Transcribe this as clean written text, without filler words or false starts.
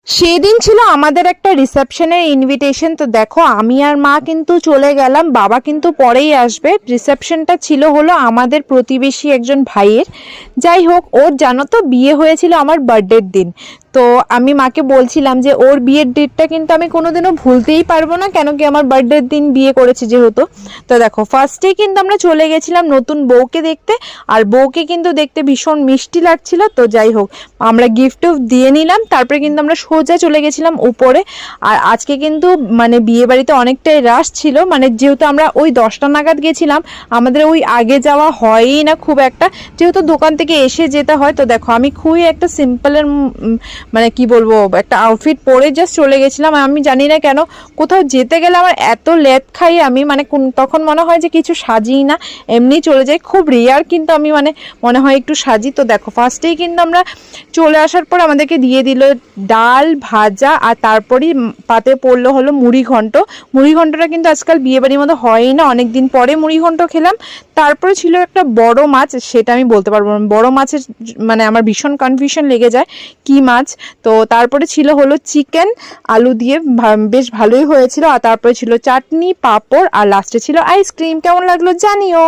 সেদিন ছিল আমাদের একটা রিসেপশনের ইনভিটেশন। তো দেখো আমি আর মা কিন্তু চলে গেলাম, বাবা কিন্তু পরেই আসবে। রিসেপশনটা ছিল হলো আমাদের প্রতিবেশী একজন ভাইয়ের। যাই হোক, ওর জানো তো বিয়ে হয়েছিল আমার বার্থডের দিন। তো আমি মাকে বলছিলাম যে ওর বিয়ের ডেটটা কিন্তু আমি কোনোদিনও ভুলতেই পারবো না, কেন কি আমার বার্থডের দিন বিয়ে করেছে যেহেতু। তো দেখো ফার্স্টেই কিন্তু আমরা চলে গেছিলাম নতুন বউকে দেখতে, আর বউকে কিন্তু দেখতে ভীষণ মিষ্টি লাগছিল। তো যাই হোক, আমরা গিফটও দিয়ে নিলাম, তারপরে কিন্তু আমরা সোজা চলে গেছিলাম উপরে। আর আজকে কিন্তু মানে বিয়ে বাড়িতে অনেকটাই রাশ ছিল, মানে যেহেতু আমরা ওই 10টা নাগাদ গেছিলাম, আমাদের ওই আগে যাওয়া হয়ই না খুব একটা, যেহেতু দোকান থেকে এসে যেতে হয়। তো দেখো আমি খুবই একটা সিম্পলের মানে কি বলবো একটা আউটফিট পরে জাস্ট চলে গেছিলাম। আমি জানি না কেন কোথাও যেতে গেলে আমার এত লেপ খাই আমি, মানে তখন মনে হয় যে কিছু সাজিই না, এমনি চলে যাই। খুব রেয়ার কিন্তু আমি মানে মনে হয় একটু সাজি। তো দেখো ফার্স্টেই কিন্তু আমরা চলে আসার পর আমাদেরকে দিয়ে দিল ডাল ভাজা, আর তারপরেই পাতে পড়লো হলো মুড়ি ঘন্ট। মুড়ি ঘন্টটা কিন্তু আজকাল বিয়ে বাড়ির মধ্যে হয়ই না, অনেকদিন পরে মুড়ি ঘন্ট খেলাম। তারপরে ছিল একটা বড় মাছ, সেটা আমি বলতে পারবো না বড় মাছের, মানে আমার ভীষণ কনফিউশন লেগে যায় কি মাছ। তো তারপরে ছিল হলো চিকেন আলু দিয়ে, বেশ ভালোই হয়েছিল। আর তারপরে ছিল চাটনি পাঁপড়, আর লাস্টে ছিল আইসক্রিম। কেমন লাগলো জানিও।